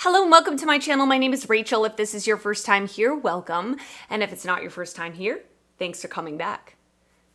Hello and welcome to my channel. My name is Rachel. If this is your first time here, welcome. And if it's not your first time here, thanks for coming back.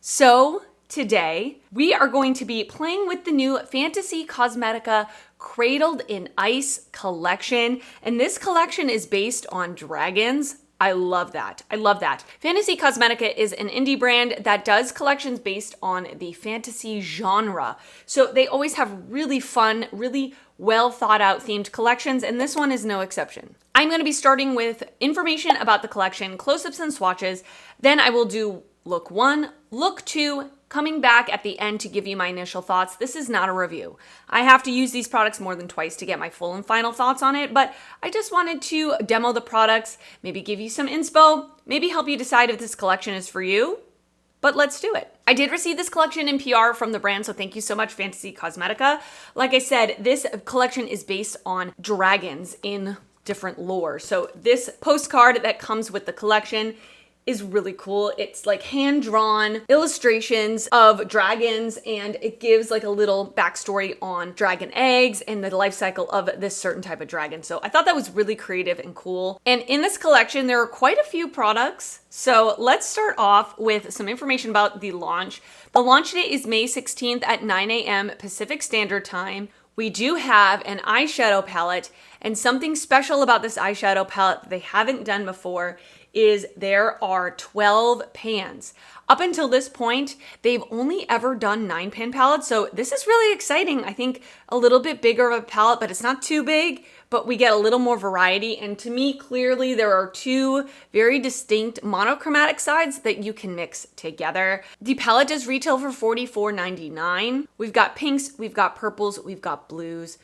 So today we are going to be playing with the new Fantasy Cosmetica Cradled in Ice collection. And this collection is based on dragons. I love that. I love that. Fantasy Cosmetica is an indie brand that does collections based on the fantasy genre. So they always have really fun, really well thought out themed collections, and this one is no exception. I'm going to be starting with information about the collection, close-ups and swatches. Then I will do look 1, look 2, coming back at the end to give you my initial thoughts. This is not a review. I have to use these products more than twice to get my full and final thoughts on it, but I just wanted to demo the products, maybe give you some inspo, maybe help you decide if this collection is for you. But let's do it. I did receive this collection in PR from the brand, so thank you so much, Fantasy Cosmetica. Like I said, this collection is based on dragons in different lore. So this postcard that comes with the collection is really cool. It's like hand-drawn illustrations of dragons, and it gives like a little backstory on dragon eggs and the life cycle of this certain type of dragon. So I thought that was really creative and cool. And in this collection, there are quite a few products. So let's start off with some information about the launch. The launch date is May 16th at 9 a.m. Pacific Standard Time. We do have an eyeshadow palette, and something special about this eyeshadow palette that they haven't done before is there are 12 pans. Up until this point, they've only ever done 9-pan palettes, so this is really exciting. I think a little bit bigger of a palette, but it's not too big, but we get a little more variety. And to me, clearly, there are two very distinct monochromatic sides that you can mix together. The palette does retail for $44.99. We've got pinks, we've got purples, we've got blues.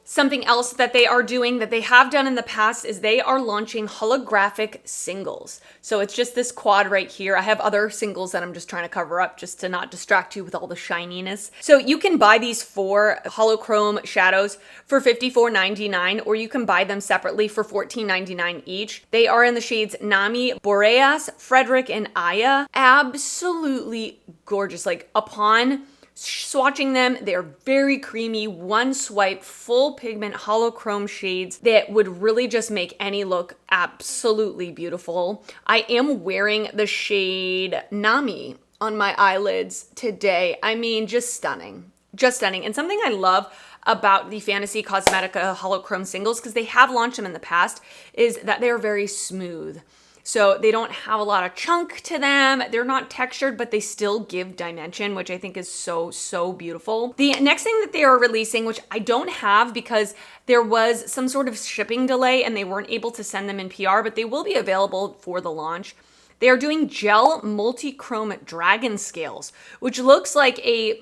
Something else that they are doing that they have done in the past is they are launching holographic singles. So it's just this quad right here. I have other singles that I'm just trying to cover up just to not distract you with all the shininess. So you can buy these 4 Holochrome shadows for $54.99, or you can buy them separately for $14.99 each. They are in the shades Nami, Boreas, Frederick, and Aya. Absolutely gorgeous. Like upon swatching them, they're very creamy, one swipe, full pigment holochrome shades that would really just make any look absolutely beautiful. I am wearing the shade Nami on my eyelids today. I mean, just stunning, just stunning. And something I love about the Fantasy Cosmetica holochrome singles, because they have launched them in the past, is that they're very smooth. So they don't have a lot of chunk to them. They're not textured, but they still give dimension, which I think is so, so beautiful. The next thing that they are releasing, which I don't have because there was some sort of shipping delay and they weren't able to send them in PR, but they will be available for the launch. They are doing gel multi-chrome Dragonscales, which looks like a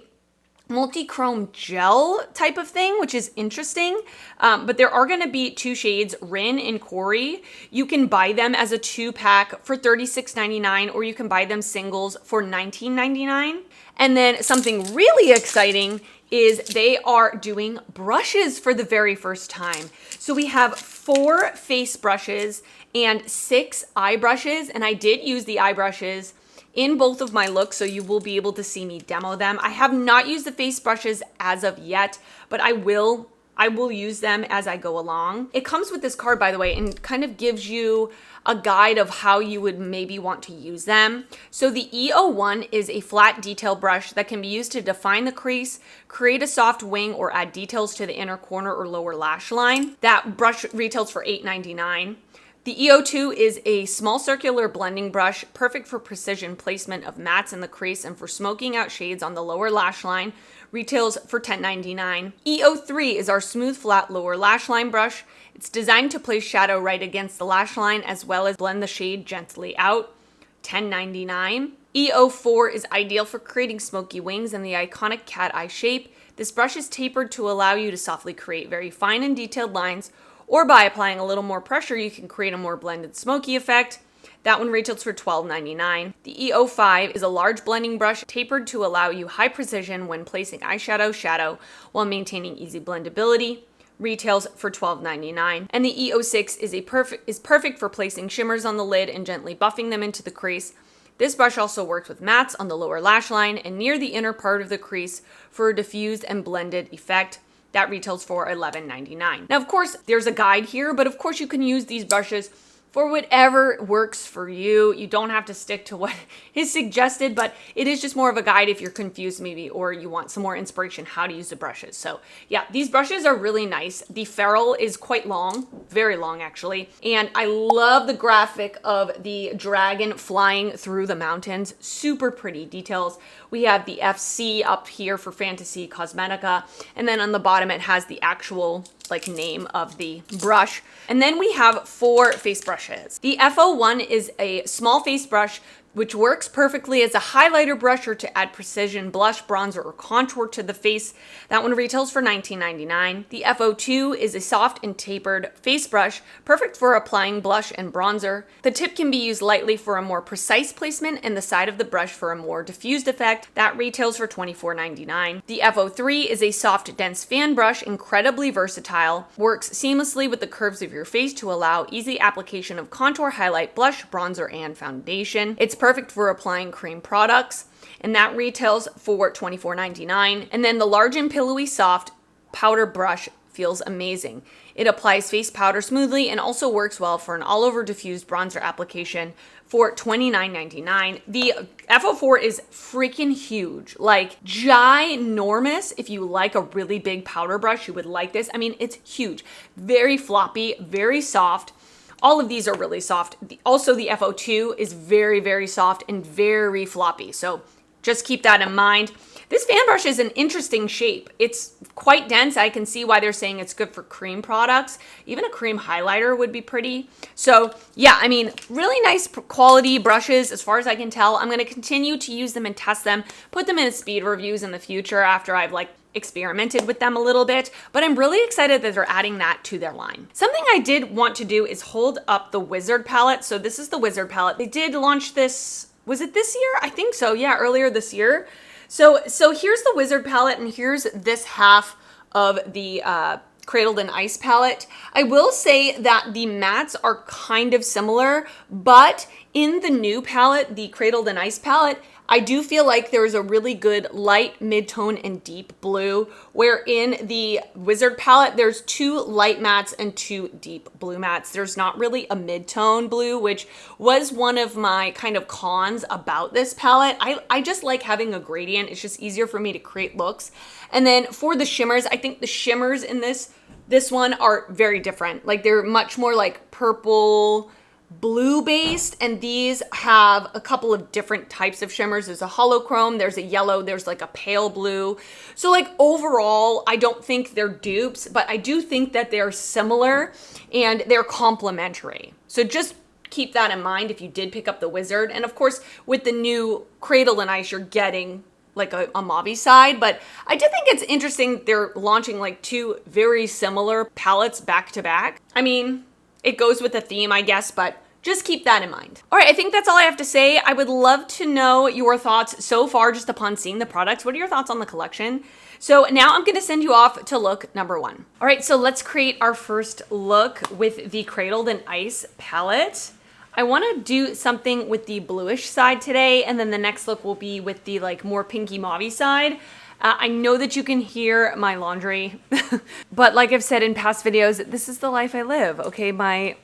multi-chrome gel type of thing, which is interesting. But there are going to be 2 shades, Rin and Corey. You can buy them as a 2-pack for $36.99, or you can buy them singles for $19.99. And then something really exciting is they are doing brushes for the very first time. So we have 4 face brushes and 6 eye brushes, and I did use the eye brushes in both of my looks, so you will be able to see me demo them. I have not used the face brushes as of yet, but I will use them as I go along. It comes with this card, by the way, and kind of gives you a guide of how you would maybe want to use them. So the E01 is a flat detail brush that can be used to define the crease, create a soft wing, or add details to the inner corner or lower lash line. That brush retails for $8.99. The E02 is a small circular blending brush, perfect for precision placement of mattes in the crease and for smoking out shades on the lower lash line, retails for $10.99. E03 is our smooth flat lower lash line brush. It's designed to place shadow right against the lash line as well as blend the shade gently out, $10.99. E04 is ideal for creating smoky wings in the iconic cat eye shape. This brush is tapered to allow you to softly create very fine and detailed lines, or by applying a little more pressure, you can create a more blended smoky effect. That one retails for $12.99. The E05 is a large blending brush tapered to allow you high precision when placing eyeshadow shadow while maintaining easy blendability. Retails for $12.99. And the E06 is perfect for placing shimmers on the lid and gently buffing them into the crease. This brush also works with mattes on the lower lash line and near the inner part of the crease for a diffused and blended effect. That retails for $11.99. Now, of course, there's a guide here, but of course you can use these brushes for whatever works for you. You don't have to stick to what is suggested, but it is just more of a guide if you're confused maybe, or you want some more inspiration how to use the brushes. So yeah, these brushes are really nice. The ferrule is quite long, very long actually. And I love the graphic of the dragon flying through the mountains. Super pretty details. We have the FC up here for Fantasy Cosmetica. And then on the bottom, it has the actual name of the brush. And then we have 4 face brushes. The FO1 is a small face brush which works perfectly as a highlighter brush or to add precision blush, bronzer, or contour to the face. That one retails for $19.99. The FO2 is a soft and tapered face brush, perfect for applying blush and bronzer. The tip can be used lightly for a more precise placement and the side of the brush for a more diffused effect. That retails for $24.99. The FO3 is a soft, dense fan brush, incredibly versatile, works seamlessly with the curves of your face to allow easy application of contour, highlight, blush, bronzer, and foundation. It's perfect for applying cream products, and that retails for $24.99. And then the large and pillowy soft powder brush feels amazing. It applies face powder smoothly and also works well for an all-over diffused bronzer application for $29.99. The FO4 is freaking huge, like ginormous. If you like a really big powder brush, you would like this. I mean, it's huge, very floppy, very soft. All of these are really soft. Also, the FO2 is very, very soft and very floppy. So just keep that in mind. This fan brush is an interesting shape. It's quite dense. I can see why they're saying it's good for cream products. Even a cream highlighter would be pretty. So yeah, I mean, really nice quality brushes as far as I can tell. I'm going to continue to use them and test them, put them in speed reviews in the future after I've experimented with them a little bit, but I'm really excited that they're adding that to their line. Something I did want to do is hold up the Wizard palette. So this is the Wizard palette. They did launch this, was it this year? I think so. Yeah, earlier this year. So here's the Wizard palette, and here's this half of the Cradled and Ice palette. I will say that the mattes are kind of similar, but in the new palette, the Cradled and Ice palette, I do feel like there's a really good light, mid-tone, and deep blue, where in the Wizard palette, there's 2 light mattes and 2 deep blue mattes. There's not really a mid-tone blue, which was one of my kind of cons about this palette. I just like having a gradient. It's just easier for me to create looks. And then for the shimmers, I think the shimmers in this one are very different. They're much more purple, blue based, and these have a couple of different types of shimmers. There's a holochrome, there's a yellow, there's a pale blue. So overall, I don't think they're dupes, but I do think that they're similar and they're complementary. So just keep that in mind if you did pick up the Wizard. And of course, with the new Cradle and Ice, you're getting a mauve side, but I do think it's interesting they're launching 2 very similar palettes back to back. I mean, it goes with the theme, I guess, but just keep that in mind. All right, I think that's all I have to say. I would love to know your thoughts so far just upon seeing the products. What are your thoughts on the collection? So now I'm gonna send you off to look number 1. All right, so let's create our first look with the Cradled and Ice palette. I wanna do something with the bluish side today, and then the next look will be with the more pinky mauve side. I know that you can hear my laundry, but like I've said in past videos, this is the life I live, okay? My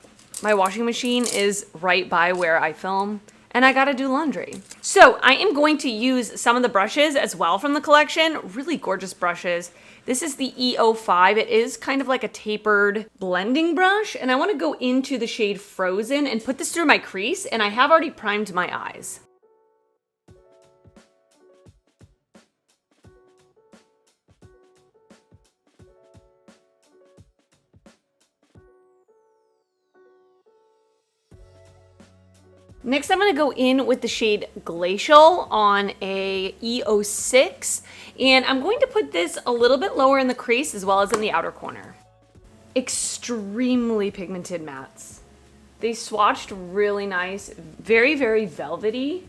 washing machine is right by where I film, and I gotta do laundry. So I am going to use some of the brushes as well from the collection, really gorgeous brushes. This is the E05. It is kind of like a tapered blending brush, and I wanna go into the shade Frozen and put this through my crease, and I have already primed my eyes. Next, I'm gonna go in with the shade Glacial on a E06, and I'm going to put this a little bit lower in the crease as well as in the outer corner. Extremely pigmented mattes. They swatched really nice, very, very velvety.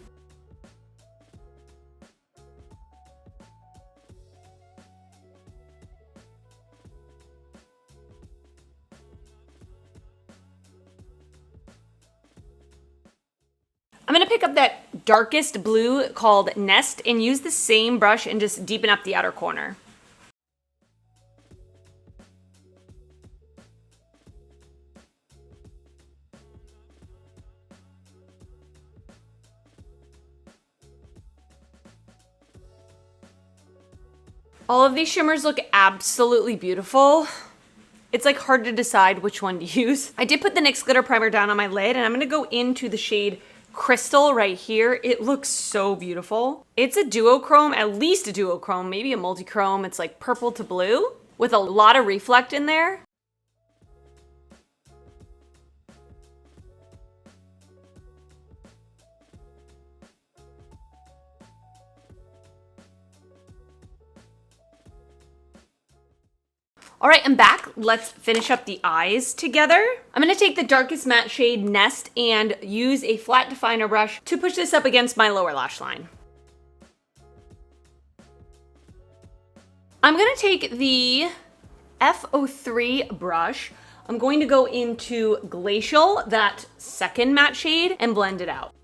I'm gonna pick up that darkest blue called Nest and use the same brush and just deepen up the outer corner. All of these shimmers look absolutely beautiful. It's like hard to decide which one to use. I did put the NYX Glitter Primer down on my lid and I'm gonna go into the shade Crystal right here. It looks so beautiful. It's a duochrome, at least a duochrome, maybe a multichrome. It's like purple to blue with a lot of reflect in there. All right, I'm back. Let's finish up the eyes together. I'm gonna take the darkest matte shade Nest and use a flat definer brush to push this up against my lower lash line. I'm gonna take the F03 brush. I'm going to go into Glacial, that second matte shade, and blend it out.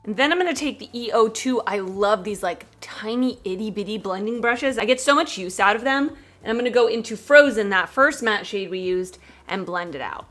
And then I'm gonna take the EO2. I love these like tiny itty bitty blending brushes. I get so much use out of them. And I'm gonna go into Frozen, that first matte shade we used, and blend it out.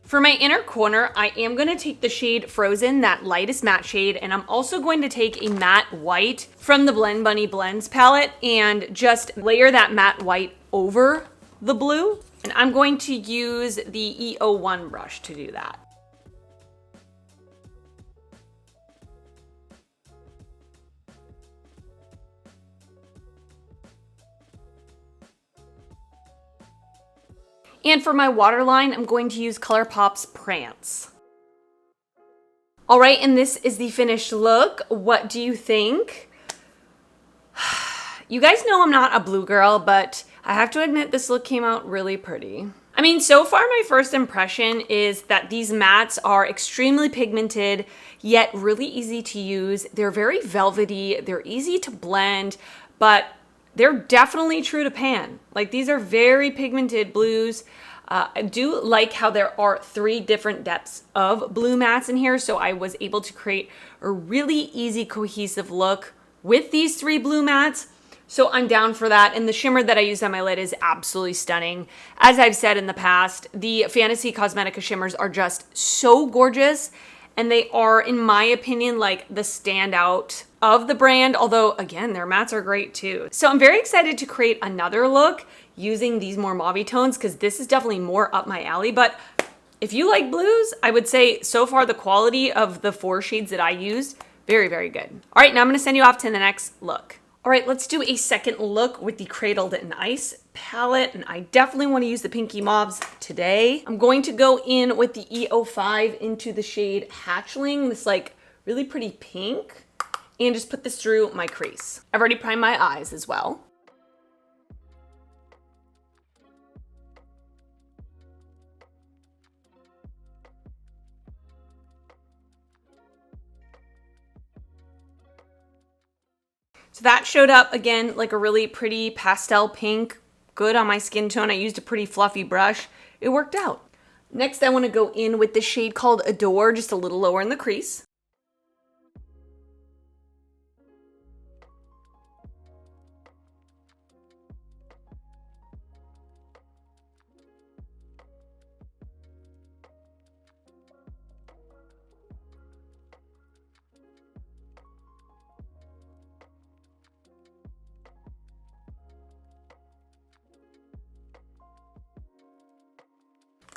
For my inner corner, I am gonna take the shade Frozen, that lightest matte shade, and I'm also going to take a matte white from the Blend Bunny Blends palette and just layer that matte white over the blue. And I'm going to use the EO1 brush to do that. And for my waterline, I'm going to use ColourPop's Prance. All right, and this is the finished look. What do you think? You guys know I'm not a blue girl, but I have to admit this look came out really pretty. I mean, so far my first impression is that these mattes are extremely pigmented, yet really easy to use. They're very velvety, they're easy to blend, but they're definitely true to pan. Like, these are very pigmented blues. I do like how there are 3 different depths of blue mattes in here, so I was able to create a really easy cohesive look with these 3 blue mattes. So I'm down for that. And the shimmer that I used on my lid is absolutely stunning. As I've said in the past, the Fantasy Cosmetica shimmers are just so gorgeous. And they are, in my opinion, like the standout of the brand. Although, again, their mattes are great too. So I'm very excited to create another look using these more mauve tones because this is definitely more up my alley. But if you like blues, I would say so far the quality of the 4 shades that I used, very, very good. All right, now I'm going to send you off to the next look. All right, let's do a second look with the Cradled in Ice palette, and I definitely want to use the Pinky Mauves today. I'm going to go in with the EO5 into the shade Hatchling, this like really pretty pink, and just put this through my crease. I've already primed my eyes as well. So that showed up again like a really pretty pastel pink, good on my skin tone. I used a pretty fluffy brush. It worked out. Next, I want to go in with the shade called Adore, just a little lower in the crease.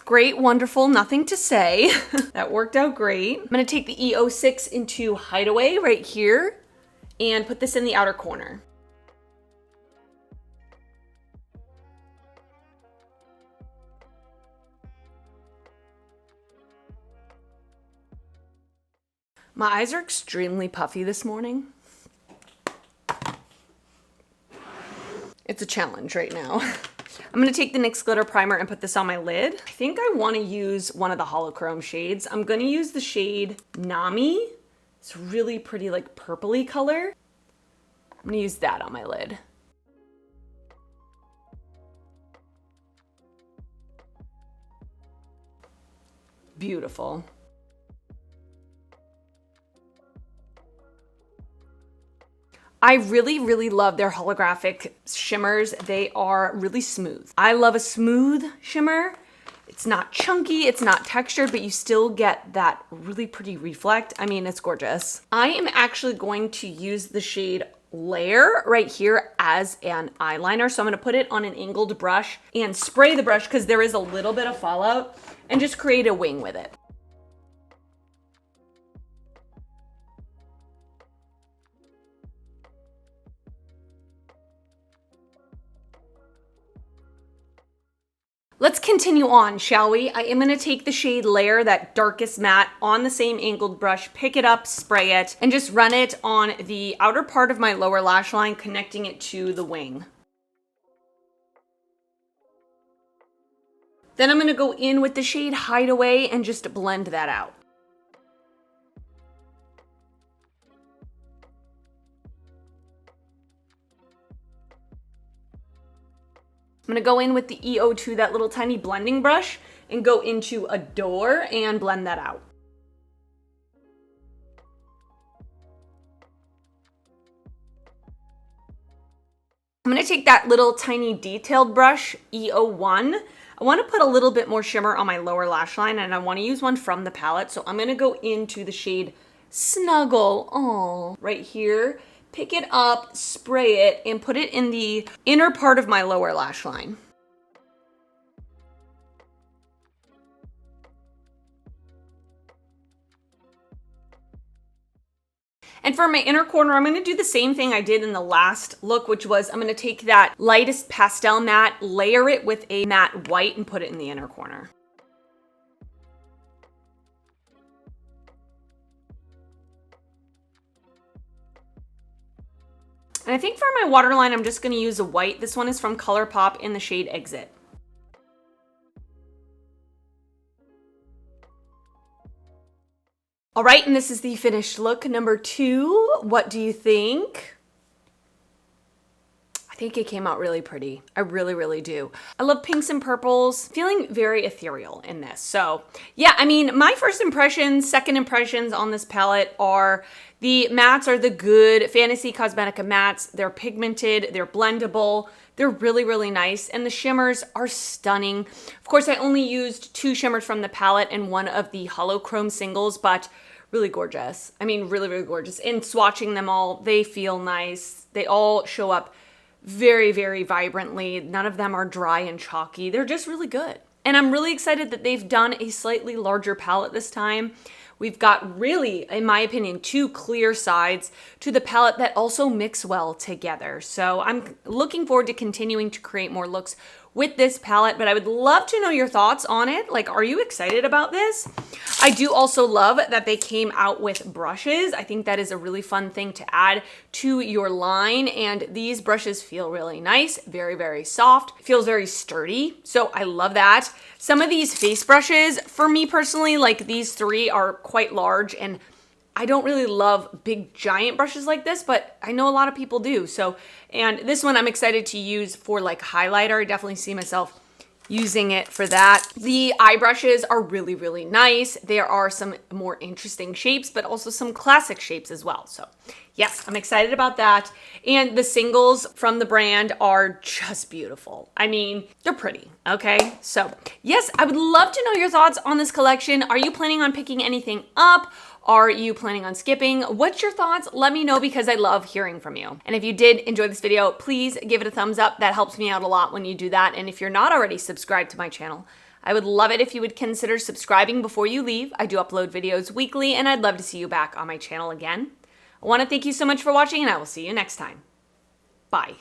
Great, wonderful, nothing to say. That worked out great. I'm gonna take the EO6 into Hideaway right here and put this in the outer corner. My eyes are extremely puffy this morning. It's a challenge right now. I'm gonna take the NYX Glitter Primer and put this on my lid. I think I wanna use one of the Holochrome shades. I'm gonna use the shade Nami. It's really pretty like purpley color. I'm gonna use that on my lid. Beautiful. I really, really love their holographic shimmers. They are really smooth. I love a smooth shimmer. It's not chunky, it's not textured, but you still get that really pretty reflect. I mean, it's gorgeous. I am actually going to use the shade Layer right here as an eyeliner. So I'm gonna put it on an angled brush and spray the brush because there is a little bit of fallout, and just create a wing with it. Let's continue on, shall we? I am gonna take the shade Layer, that darkest matte, on the same angled brush, pick it up, spray it, and just run it on the outer part of my lower lash line, connecting it to the wing. Then I'm gonna go in with the shade Hideaway and just blend that out. I'm gonna go in with the EO2, that little tiny blending brush, and go into Adore and blend that out. I'm gonna take that little tiny detailed brush, EO1. I wanna put a little bit more shimmer on my lower lash line, and I wanna use one from the palette. So I'm gonna go into the shade Snuggle, oh, right here. Pick it up, spray it, and put it in the inner part of my lower lash line. And for my inner corner, I'm gonna do the same thing I did in the last look, which was I'm gonna take that lightest pastel matte, layer it with a matte white, and put it in the inner corner. And I think for my waterline, I'm just gonna use a white. This one is from ColourPop in the shade Exit. All right, and this is the finished look, number 2. What do you think? I think it came out really pretty. I really, really do. I love pinks and purples, feeling very ethereal in this. So yeah, I mean, my first impressions, second impressions on this palette are the mattes are the good Fantasy Cosmetica mattes. They're pigmented, they're blendable, they're really, really nice, and the shimmers are stunning. Of course, I only used 2 shimmers from the palette and one of the Holochrome singles, but really gorgeous. I mean, really, really gorgeous. In swatching them all, they feel nice. They all show up very, very vibrantly. None of them are dry and chalky. They're just really good. And I'm really excited that they've done a slightly larger palette this time. We've got really, in my opinion, 2 clear sides to the palette that also mix well together. So I'm looking forward to continuing to create more looks with this palette, but I would love to know your thoughts on it. Like, are you excited about this? I do also love that they came out with brushes. I think that is a really fun thing to add to your line, and these brushes feel really nice, very, very soft, feels very sturdy, so I love that. Some of these face brushes, for me personally, like these 3 are quite large, and I don't really love big giant brushes like this, but I know a lot of people do. So, and this one I'm excited to use for like highlighter. I definitely see myself using it for that. The eye brushes are really, really nice. There are some more interesting shapes, but also some classic shapes as well. So yes, I'm excited about that. And the singles from the brand are just beautiful. I mean, they're pretty, okay? So yes, I would love to know your thoughts on this collection. Are you planning on picking anything up? Are you planning on skipping? What's your thoughts? Let me know, because I love hearing from you. And if you did enjoy this video, please give it a thumbs up. That helps me out a lot when you do that. And if you're not already subscribed to my channel, I would love it if you would consider subscribing before you leave. I do upload videos weekly, and I'd love to see you back on my channel again. I want to thank you so much for watching, and I will see you next time. Bye.